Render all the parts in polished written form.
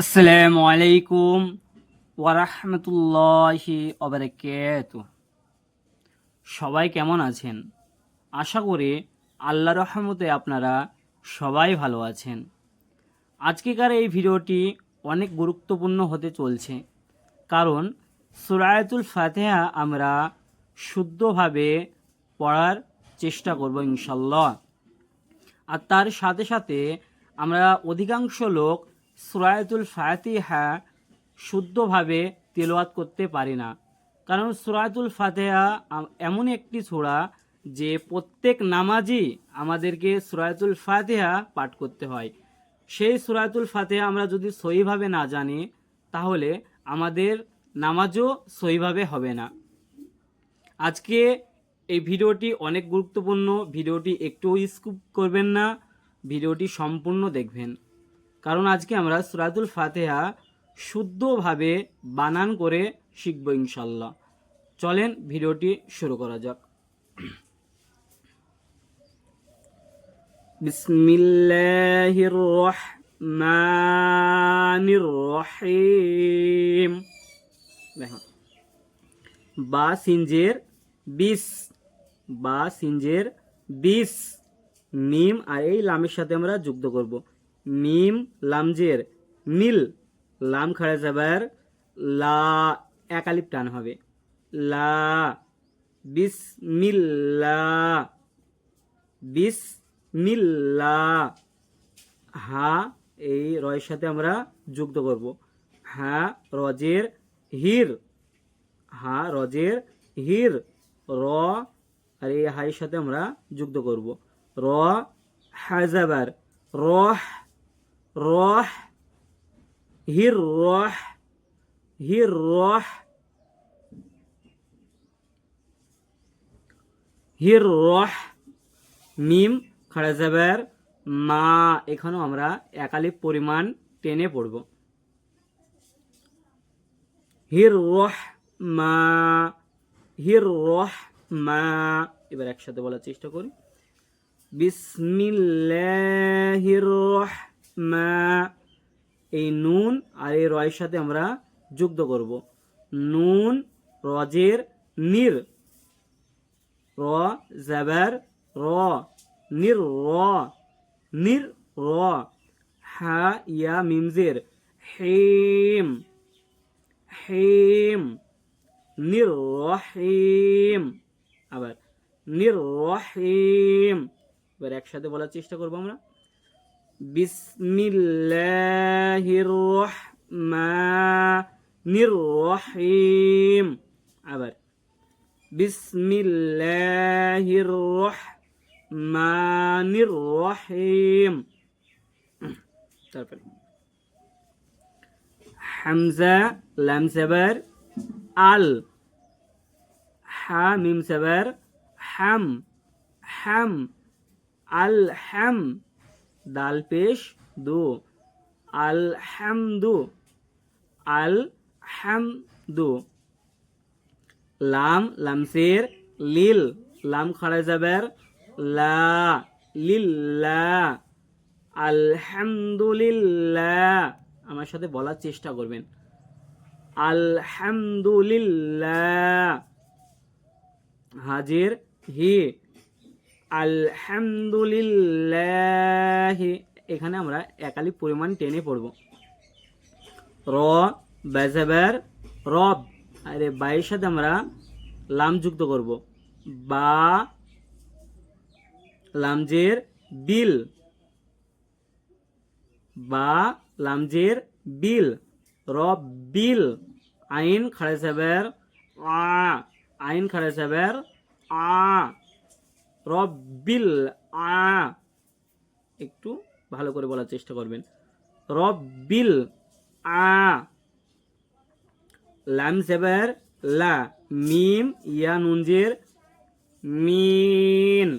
আসসালামু আলাইকুম ওয়ারাহমাতুল্লাহি ওয়াবারাকাতুহু। সবাই কেমন আছেন? আশা করি আল্লাহর রহমতে আপনারা সবাই ভালো আছেন। আজকেকার এই ভিডিওটি অনেক গুরুত্বপূর্ণ হতে চলছে, কারণ সূরাতুল ফাতিহা আমরা শুদ্ধভাবে পড়ার চেষ্টা করব ইনশাল্লাহ। আর তার সাথে সাথে আমরা অধিকাংশ লোক সূরাতুল ফাতিহা শুদ্ধভাবে তেলাওয়াত করতে পারি না, কারণ সূরাতুল ফাতিহা এমন একটি সূরা যে প্রত্যেক নামাজই আমাদেরকে সূরাতুল ফাতিহা পাঠ করতে হয়। সেই সূরাতুল ফাতিহা আমরা যদি সহিভাবে না জানি, তাহলে আমাদের নামাজও সহিভাবে হবে না। আজকে এই ভিডিওটি অনেক গুরুত্বপূর্ণ, ভিডিওটি একটুও স্কিপ করবেন না, ভিডিওটি সম্পূর্ণ দেখবেন, কারণ আজকে আমরা সূরাতুল ফাতিহা শুদ্ধভাবে বানান করে শিখব ইনশাল্লাহ। চলেন ভিডিওটি শুরু করা যাক। বিসমিল্লাহির রহমানির রহিম। দেখুন, বা সিনজের বিস, বা সিনজের বিস, মিম আর এই লামের সাথে আমরা যুক্ত করব। মিম লামজের মিল, লাম খাড়া যাবার লা, এক আলিফ টান হবে, লা। বিসমিল্লাহ, বিসমিল্লাহ। হা এই রয়ের সাথে আমরা যুক্ত করব। হা রজের হির, হা রজের হির, র আর এই হাইয়ের সাথে আমরা যুক্ত করব। র হাজাবার রহ, রহ হির রহ, হির রহ, হির রহ। মিম খাড়া যাবার মা, এখানেও আমরা একালিপ পরিমাণ টেনে পড়ব। হির রহ মা, হির রহ মা। এবার একসাথে বলার চেষ্টা করি। বিসমিল্লাহির রহমা, এই নুন আর এই রয়ের সাথে আমরা যুক্ত করব। নুন রজের নির, র জাবার র, নির র, নির র। হা ইয়া মিমজের হেম, হেম, নির রহিম। আবার নির রহিম। এবার একসাথে বলার চেষ্টা করবো আমরা। বিসমিল্লাহির রহমানির রহিম। আবার বিসমিল্লাহির রহমানির রহিম। তারপরে হামজা লাম জাবার আল, হা মিম জাবার হাম, হাম, আল হাম, দাল পেশ দু, আল হামদু, আল হামদু। লাম লামসের লিল, লাম খাড়া যাবার লা, লিল্লাহ, আলহামদুলিল্লাহ। আমার সাথে বলার চেষ্টা করবেন, আলহামদুলিল্লাহ। হাজের হি, আলহামদুলিল্লাহ। এখানে আমরা একালি পরিমাণ টেনে পড়ব। র বাজাবার রব, আরে বাইয়ের সাথে আমরা লাম যুক্ত করব। বা লামজের বিল, বা লামজের বিল, রব বিল। আইন খাড়া যাবার আ, আইন খাড়া যাবার আ, রব্বিল আ। একটু ভালো করে বলার চেষ্টা করবেন, রব্বিল আ। লাম জাবার লা, মিম ইয়া নুনজের মিন,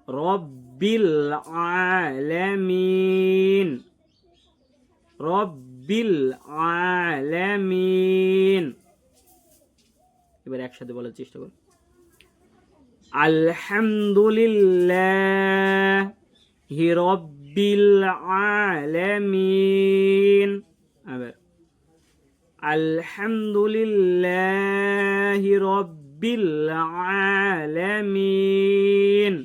রব্বিল আলামিন, রব্বিল আলামিন। এবার একসাথে বলার চেষ্টা করুন, আলহামদুলিল্লাহি রব্বিল আলামিন। আবার আলহামদুলিল্লাহি রাব্বিল আলামিন।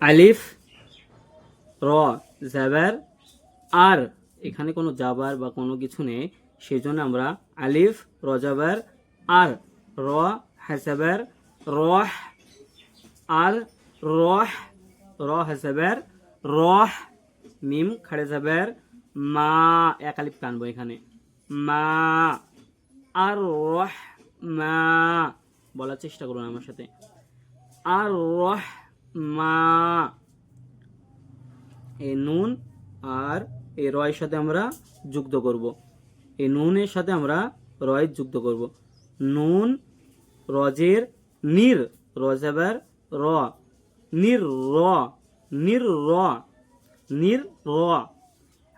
আলিফ র জাবার আর, এখানে কোনো জাবার বা কোনো কিছু নেই, সেই জন্য আমরা আলিফ র জাবার আর, র হাসাবার রহ, আর রহ, র হাসাবার রহ, মিম খাড়ে জাবার মা, এক আলিফ টানবো এখানে, মা, আর রহ মা, বলার চেষ্টা করুন আমার সাথে, আর রহ মা। এই নুন আর এই রয়ের সাথে আমরা যুক্ত করব, এই নুনের সাথে আমরা রয় যুক্ত করব। নুন রজের নির, রজাবার র, নির র, নির র, নির র।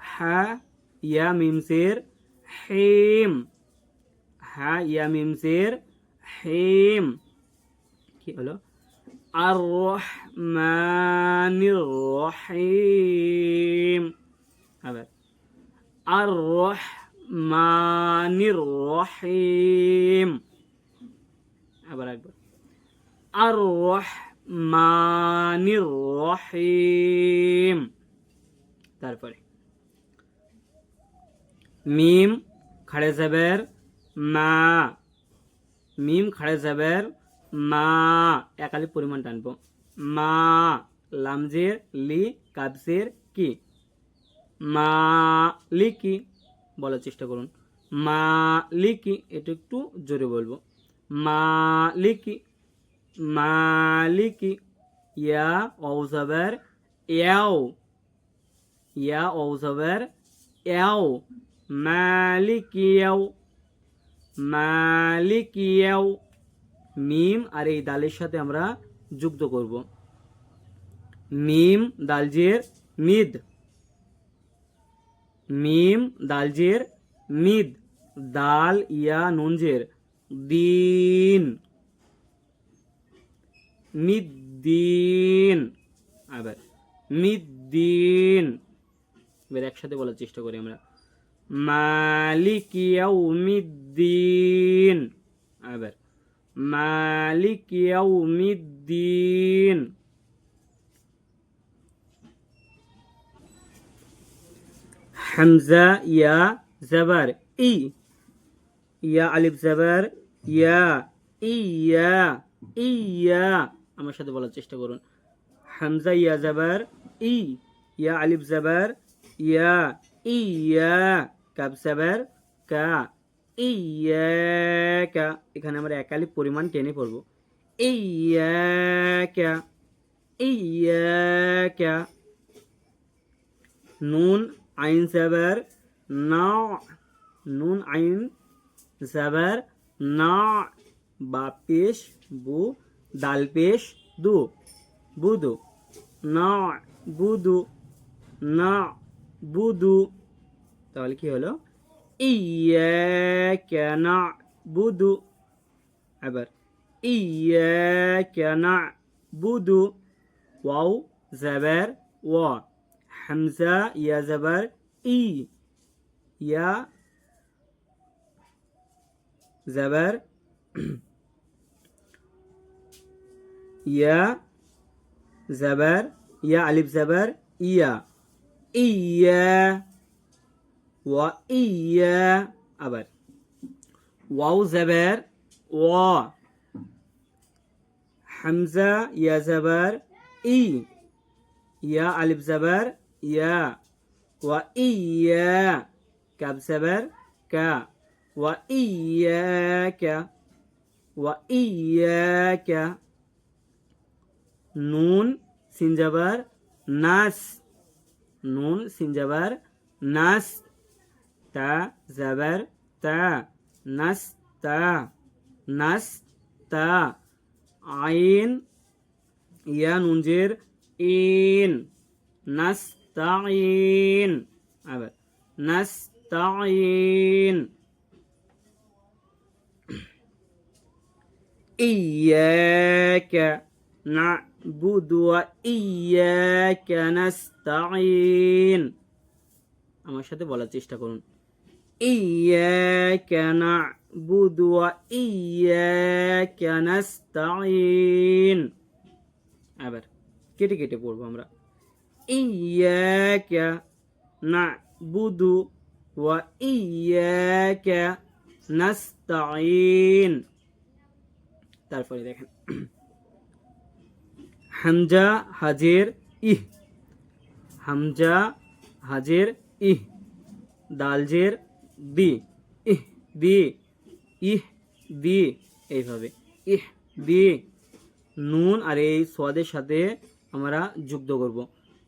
হা ইয়া মিমসের হেম, হা ইয়া মিমসের হেম, কি হলো? আর রহমানির রহিম। আবার আর রহমানির রহিম। আবার একবার আর রহমানির রহিম। তারপরে মিম খাড়ে জাবের মা, মিম খাড়ে জাবের মা, এক আলিফ পরিমাণ টানবো, মা, লামজের লি, কাবজের কি, মা লিকি, বলার চেষ্টা করুন, মা লিকি, এটা একটু জোরে বলবো, মা লিকি, মালিকি। ইয়া অউজাবের ইয়াও, ইয়া অউজাবের ইয়াও, মালিকিয়াও, মালিকিয়াও। মিম আর এই দালের সাথে আমরা যুক্ত করব, মিম দালজের মিদ, মিম দালজের মিদ, দাল ইয়া নুনজের দিন, মিদ্দিন। আবার মিদ্দিন, এবার একসাথে বলার চেষ্টা করি আমরা, মালিকি ইয়াউমিদ্দিন। আবার মালিকি ইয়াউমিদ্দিন। হামজা ইয়া জাবার ই, ইয়া আলিফ জাবার ইয়া, ইয়া, ইয়া, আমার সাথে বলার চেষ্টা করুন, হামজা ইয়া জাবার ই, ইয়া আলিফ জাবার ইয়া, ইয়া, কাব জাবার কা, ইয়াকা, এখানে আমরা এক আলিফ পরিমাণ টেনে পড়বো, ইয়াকা, ইয়াকা। নুন আইন জাবার না, নুন আইন জাবার না, বা পেশ বু, দাল পেশ দু, বুদু, না বুদু, না বুদু। তাহলে কি হলো? ইয়াকা না'বুদু। আবার ইয়াকা না'বুদু। ওয়াও জাবার ওয়া, হামজা ইয়া জাবার ই, ইয়া জাবার ইয়া জাবার ইয়া আলিফ জাবার ইয়া, ইয়া, ওয়া ইয়া। আবার ওয়াও জাবার ওয়া, হামজা ইয়া জাবার ই, ইয়া আলিফ জাবার ইয়া, ওয়া ইয়া, কাব জাবার কা, ওয়া ইয়াকা, ওয়া ইয়াকা। নুন সিন জাবার নাস, নুন সিন জাবার নাস, তা জাবার তা, নাস তা, নাস তা। আইন ইয়া নুনজের ইন, নাস্তাইন। আবার নাস্তাইন। ইয়াকা না'বুদু ওয়া ইয়াকা নাস্তাঈন। আমার সাথে বলার চেষ্টা করুন। ইয়াকা না'বুদু ওয়া ইয়াকা নাস্তাঈন। আবার কেটে কেটে পড়বো আমরা। ইয়াকা না'বুদু ওয়া ইয়াকা নাস্তাঈন। তারপরে দেখেন হামজা হাজের ইহ, হামজা হাজের ইহ, দালজের দি, ইহ দি, ইহ দি, এইভাবে ইহ দি। নুন আর এই সোয়াদের সাথে আমরা যুক্ত করব।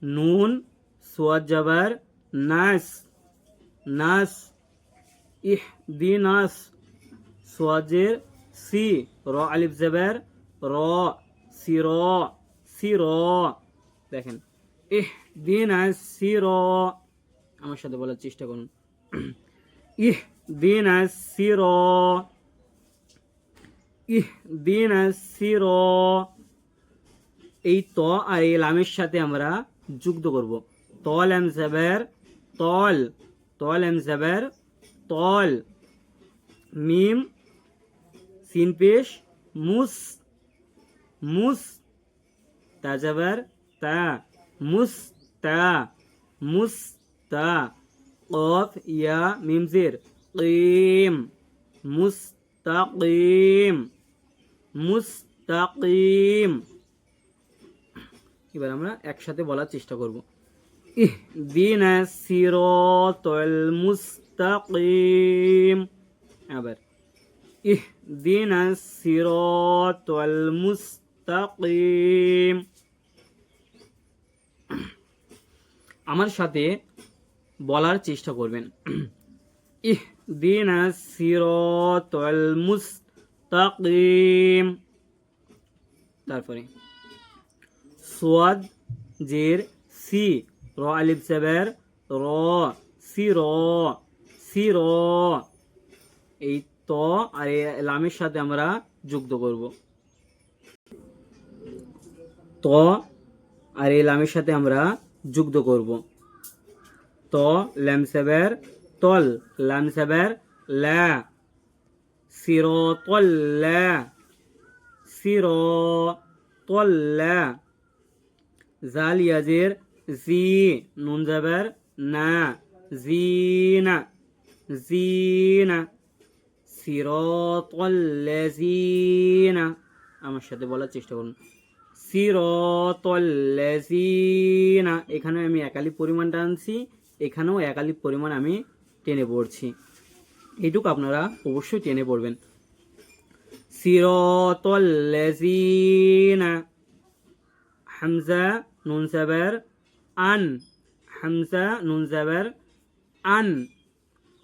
নুন সোয়াদ জাবার নাস, নাস, ইহ দি নাস। সোয়াজের সি, র আলিফ জাবার র, সির, সির। দেখেন ইহ দি নাস সির। আমার সাথে বলার চেষ্টা করুন। ইহ দি নাস সির, ইহ দি নাস সির। এই ত আর এই লামের সাথে আমরা যুক্ত করব। তল এম জাবার তল, তল এম জাবার তল। মিম সিন পেশ মুস, মুস। তা জাবার তা, মুস তা, মুস তা। কফ ইয়া মিম জের কিম, মুস্তাকিম, মুস্তাকিম। এবার আমরা একসাথে বলার চেষ্টা করব। ইহদিনাস সিরাতাল মুস্তাকিম। আবার ইহদিনাস সিরাতাল মুস্তাকিম। আমার সাথে বলার চেষ্টা করবেন। ইহদিনাস সিরাতাল মুস্তাকিম। তারপরে সোয়াদ জের সি, র আলিফ জাবার র, সির, সির। এই ত আর এই লামের সাথে আমরা যুক্ত করব। ত আর এই লামের সাথে আমরা যুক্ত করব। ত লাম জাবার তল, লাম জাবার লা, সিরাতাল লা, সিরাতাল লা। জাল ইয়াজের জি, নুন জাবার না, জিনা, জিনা। সিরাতাল লাযিনা। আমার সাথে বলার চেষ্টা করুন। সিরাতাল লাযিনা। এখানে আমি একালিফ পরিমাণটা আনছি, এখানেও একালিফ পরিমাণ আমি টেনে পড়ছি। এটুকু আপনারা অবশ্যই টেনে পড়বেন। সিরাতাল লাযিনা। হামজা নুন জাবার আন, হামজা নুন জাবার আন।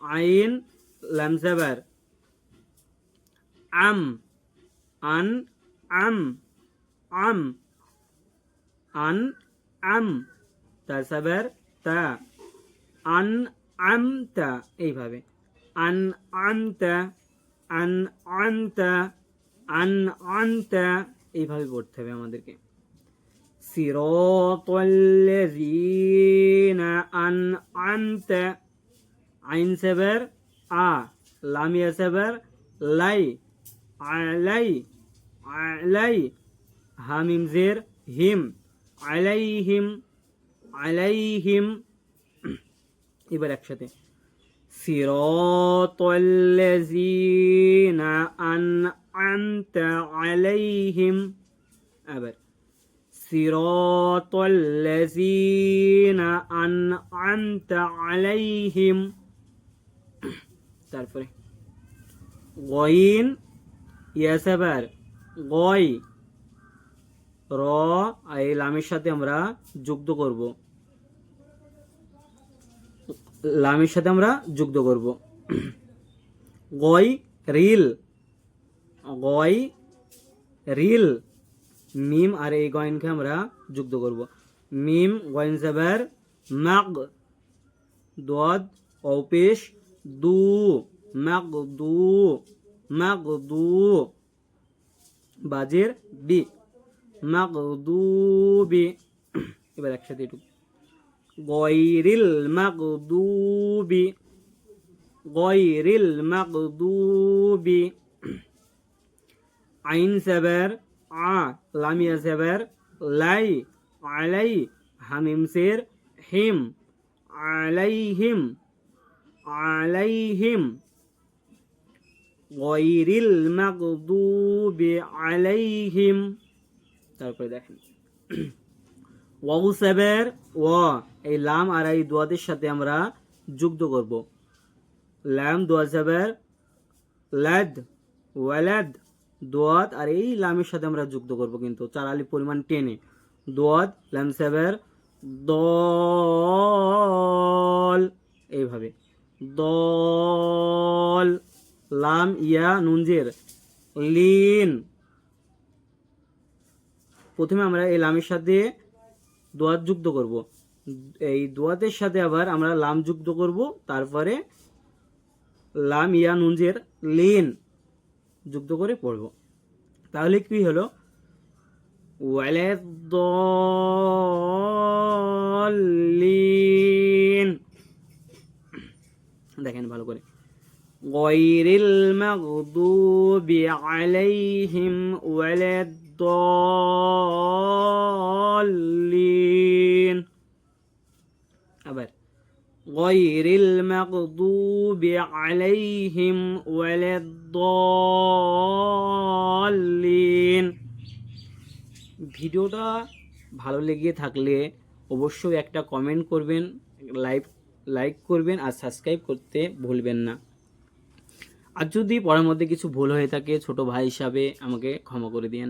আইন লাম জাবার আম, আন আম, আম, আন আম। তা জাবার তা, আন আমতা। এইভাবে আন আমতা, আন আমতা, আন আমতা। এইভাবে পড়তে হবে আমাদেরকে। সিরাতাল লাযিনা আনআমতা। আইন জাবার আ, লাম ইয়া জাবার লাই, আলাই, আলাই। হা মিম জের হিম, আলাইহিম, আলাইহিম। এবার একসাথে সিরাতাল লাযিনা আনআমতা আলাইহিম। আবার সিরাতাল লাযিনা আনআমতা আলাইহিম। তারপরে গইন ইয়া জাবার গয়, র এই লামের সাথে আমরা যুক্ত করব, লামের সাথে আমরা যুক্ত করব। গয় রিল, গয় রিল। মিম আর এই গয়নকে আমরা যুক্ত করব। মিম গয়ন জাবার মাগ, দদ অপেশ দু, মাগ দু, মাগ দু। বাজের বি, মাগদুবি, এবার একসাথে একটু, গয়রিল মাগদুবি, গয়রিল মাগদুবি, আইন সেবের আ, লামিয়া সেবের লাই, আলাই, হামিম সের হিম, আলাইহিম, আলাইহিম, গয়রিল মাগদুবি আলাইহিম। তারপরে দেখেন ওয়াউ সেবের ওয়া, এই লাম আর এই দোয়াদের সাথে আমরা যুক্ত করব। লাম দোয়া সেবের লাদ, ওয়ালাদ, দোয়াত আর এই লামের সাথে আমরা যুক্ত করব, কিন্তু 4 আলিফ পরিমাণ টেনে। দোয়াত লাম সেবের দল, এইভাবে দল, লাম ইয়া নুনজের লিন। প্রথমে আমরা এই লামের সাথে দোয়াত যুক্ত করব, এই দোয়াতের সাথে আবার আমরা লাম যুক্ত করব, তারপরে লাম ইয়া নুনজের লিন যুক্ত করে পড়ব। তাহলে কি হলো, ওয়ালাদ-দল্লিন। দেখেন ভালো করে, গয়রিল মাগদুবি আলাইহিম ওয়ালাদ-দল্লিন। আবার গয়রিল মাগদুবি আলাইহিম ওয়ালাদ-দল্লিন। ভিডিওটা ভালো লেগে থাকলে অবশ্যই একটা কমেন্ট করবেন, লাইক করবেন আর সাবস্ক্রাইব করতে ভুলবেন না। আর যদি পড়ার মধ্যে কিছু ভুল হয়ে থাকে ছোট ভাই হিসাবে আমাকে ক্ষমা করে দিন।